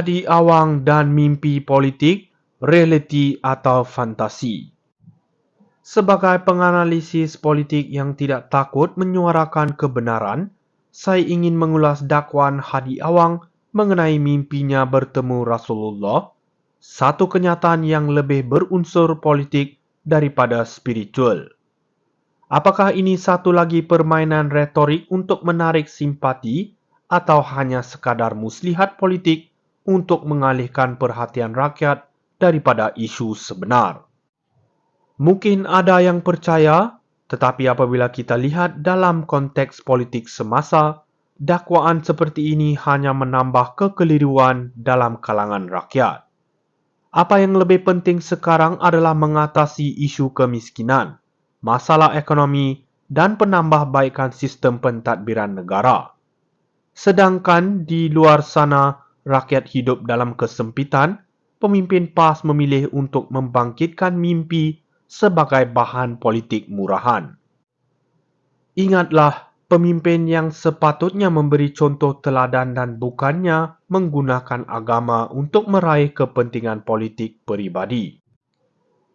Hadi awang dan mimpi politik, realiti atau fantasi. Sebagai penganalisis politik yang tidak takut menyuarakan kebenaran, saya ingin mengulas dakwaan Hadi Awang mengenai mimpinya bertemu Rasulullah, satu kenyataan yang lebih berunsur politik daripada spiritual. Apakah ini satu lagi permainan retorik untuk menarik simpati atau hanya sekadar muslihat politik untuk mengalihkan perhatian rakyat daripada isu sebenar? Mungkin ada yang percaya, tetapi apabila kita lihat dalam konteks politik semasa, dakwaan seperti ini hanya menambah kekeliruan dalam kalangan rakyat. Apa yang lebih penting sekarang adalah mengatasi isu kemiskinan, masalah ekonomi, dan penambahbaikan sistem pentadbiran negara. Sedangkan di luar sana, rakyat hidup dalam kesempitan, pemimpin PAS memilih untuk membangkitkan mimpi sebagai bahan politik murahan. Ingatlah, pemimpin yang sepatutnya memberi contoh teladan dan bukannya menggunakan agama untuk meraih kepentingan politik peribadi.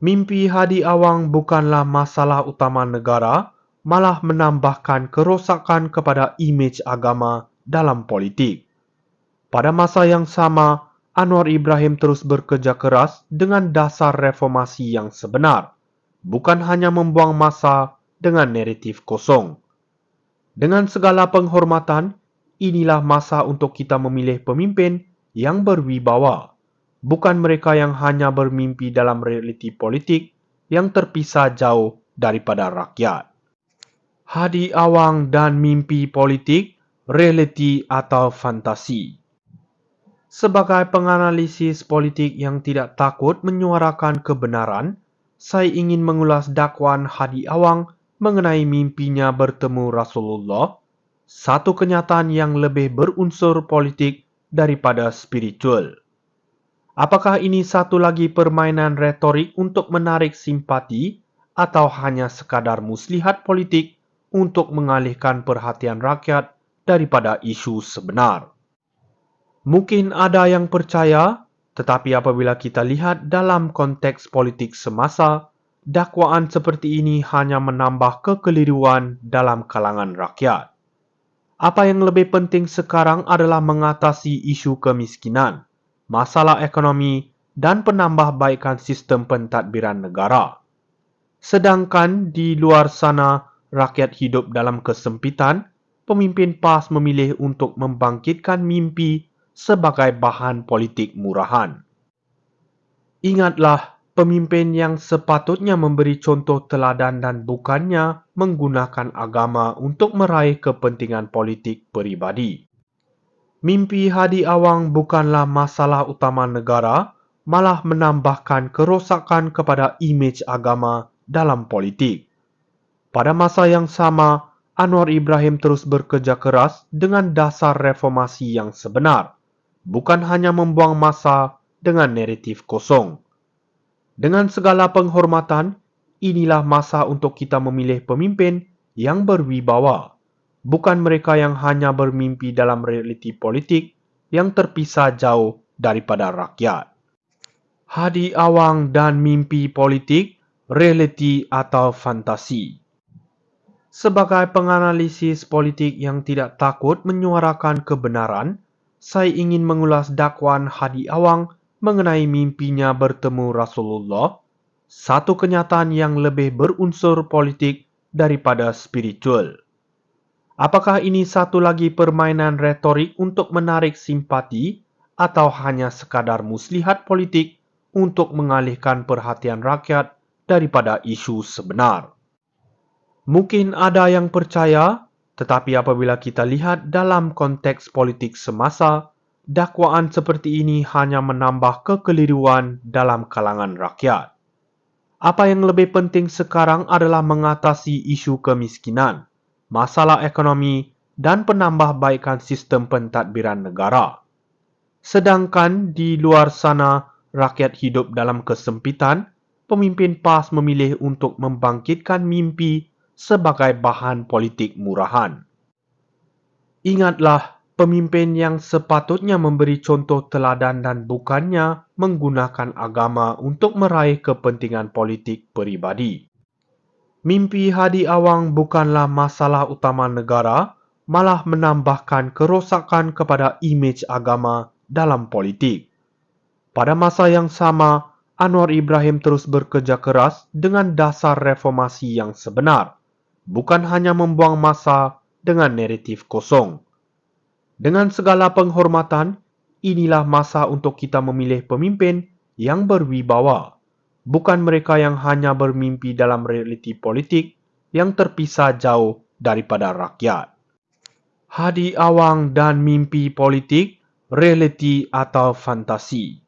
Mimpi Hadi Awang bukanlah masalah utama negara, malah menambahkan kerosakan kepada imej agama dalam politik. Pada masa yang sama, Anwar Ibrahim terus bekerja keras dengan dasar reformasi yang sebenar, bukan hanya membuang masa dengan naratif kosong. Dengan segala penghormatan, inilah masa untuk kita memilih pemimpin yang berwibawa, bukan mereka yang hanya bermimpi dalam realiti politik yang terpisah jauh daripada rakyat. Hadi Awang dan mimpi politik, realiti atau fantasi. Sebagai penganalisis politik yang tidak takut menyuarakan kebenaran, saya ingin mengulas dakwaan Hadi Awang mengenai mimpinya bertemu Rasulullah, satu kenyataan yang lebih berunsur politik daripada spiritual. Apakah ini satu lagi permainan retorik untuk menarik simpati atau hanya sekadar muslihat politik untuk mengalihkan perhatian rakyat daripada isu sebenar? Mungkin ada yang percaya, tetapi apabila kita lihat dalam konteks politik semasa, dakwaan seperti ini hanya menambah kekeliruan dalam kalangan rakyat. Apa yang lebih penting sekarang adalah mengatasi isu kemiskinan, masalah ekonomi, dan penambahbaikan sistem pentadbiran negara. Sedangkan di luar sana, rakyat hidup dalam kesempitan, pemimpin PAS memilih untuk membangkitkan mimpi sebagai bahan politik murahan. Ingatlah, pemimpin yang sepatutnya memberi contoh teladan dan bukannya menggunakan agama untuk meraih kepentingan politik peribadi. Mimpi Hadi Awang bukanlah masalah utama negara, malah menambahkan kerosakan kepada imej agama dalam politik. Pada masa yang sama, Anwar Ibrahim terus bekerja keras dengan dasar reformasi yang sebenar, bukan hanya membuang masa dengan naratif kosong. Dengan segala penghormatan, inilah masa untuk kita memilih pemimpin yang berwibawa, bukan mereka yang hanya bermimpi dalam realiti politik yang terpisah jauh daripada rakyat. Hadi Awang dan mimpi politik, realiti atau fantasi. Sebagai penganalisis politik yang tidak takut menyuarakan kebenaran, saya ingin mengulas dakwaan Hadi Awang mengenai mimpinya bertemu Rasulullah, satu kenyataan yang lebih berunsur politik daripada spiritual. Apakah ini satu lagi permainan retorik untuk menarik simpati atau hanya sekadar muslihat politik untuk mengalihkan perhatian rakyat daripada isu sebenar? Mungkin ada yang percaya, tetapi apabila kita lihat dalam konteks politik semasa, dakwaan seperti ini hanya menambah kekeliruan dalam kalangan rakyat. Apa yang lebih penting sekarang adalah mengatasi isu kemiskinan, masalah ekonomi, dan penambahbaikan sistem pentadbiran negara. Sedangkan di luar sana, rakyat hidup dalam kesempitan, pemimpin PAS memilih untuk membangkitkan mimpi sebagai bahan politik murahan. Ingatlah, pemimpin yang sepatutnya memberi contoh teladan dan bukannya menggunakan agama untuk meraih kepentingan politik peribadi. Mimpi Hadi Awang bukanlah masalah utama negara, malah menambahkan kerosakan kepada imej agama dalam politik. Pada masa yang sama, Anwar Ibrahim terus bekerja keras dengan dasar reformasi yang sebenar, bukan hanya membuang masa dengan naratif kosong. Dengan segala penghormatan, inilah masa untuk kita memilih pemimpin yang berwibawa, bukan mereka yang hanya bermimpi dalam realiti politik yang terpisah jauh daripada rakyat. Hadi Awang dan mimpi politik, realiti atau fantasi.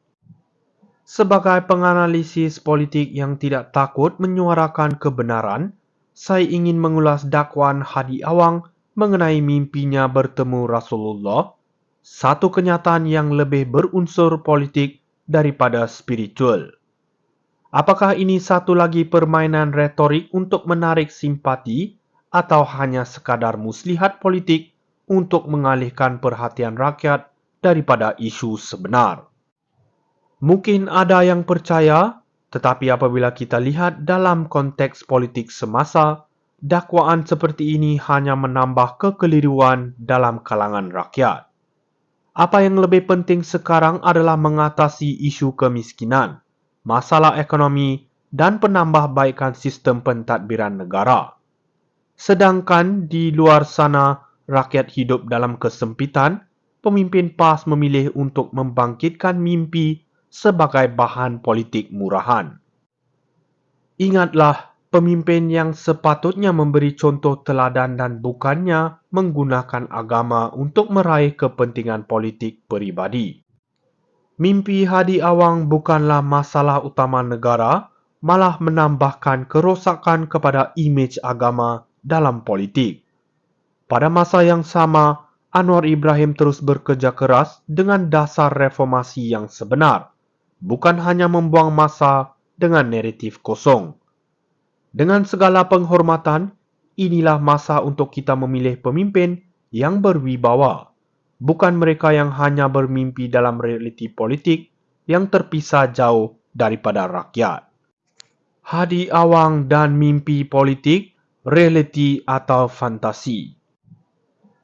Sebagai penganalisis politik yang tidak takut menyuarakan kebenaran, saya ingin mengulas dakwaan Hadi Awang mengenai mimpinya bertemu Rasulullah, satu kenyataan yang lebih berunsur politik daripada spiritual. Apakah ini satu lagi permainan retorik untuk menarik simpati atau hanya sekadar muslihat politik untuk mengalihkan perhatian rakyat daripada isu sebenar? Mungkin ada yang percaya, tetapi apabila kita lihat dalam konteks politik semasa, dakwaan seperti ini hanya menambah kekeliruan dalam kalangan rakyat. Apa yang lebih penting sekarang adalah mengatasi isu kemiskinan, masalah ekonomi, dan penambahbaikan sistem pentadbiran negara. Sedangkan di luar sana, rakyat hidup dalam kesempitan, pemimpin PAS memilih untuk membangkitkan mimpi sebagai bahan politik murahan. Ingatlah, pemimpin yang sepatutnya memberi contoh teladan dan bukannya menggunakan agama untuk meraih kepentingan politik peribadi. Mimpi Hadi Awang bukanlah masalah utama negara, malah menambahkan kerosakan kepada imej agama dalam politik. Pada masa yang sama, Anwar Ibrahim terus bekerja keras dengan dasar reformasi yang sebenar, bukan hanya membuang masa dengan naratif kosong. Dengan segala penghormatan, inilah masa untuk kita memilih pemimpin yang berwibawa, bukan mereka yang hanya bermimpi dalam realiti politik yang terpisah jauh daripada rakyat. Hadi Awang dan mimpi politik, realiti atau fantasi.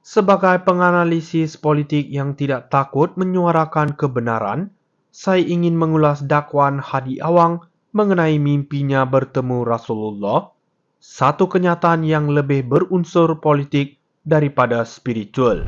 Sebagai penganalisis politik yang tidak takut menyuarakan kebenaran, saya ingin mengulas dakwaan Hadi Awang mengenai mimpinya bertemu Rasulullah, satu kenyataan yang lebih berunsur politik daripada spiritual.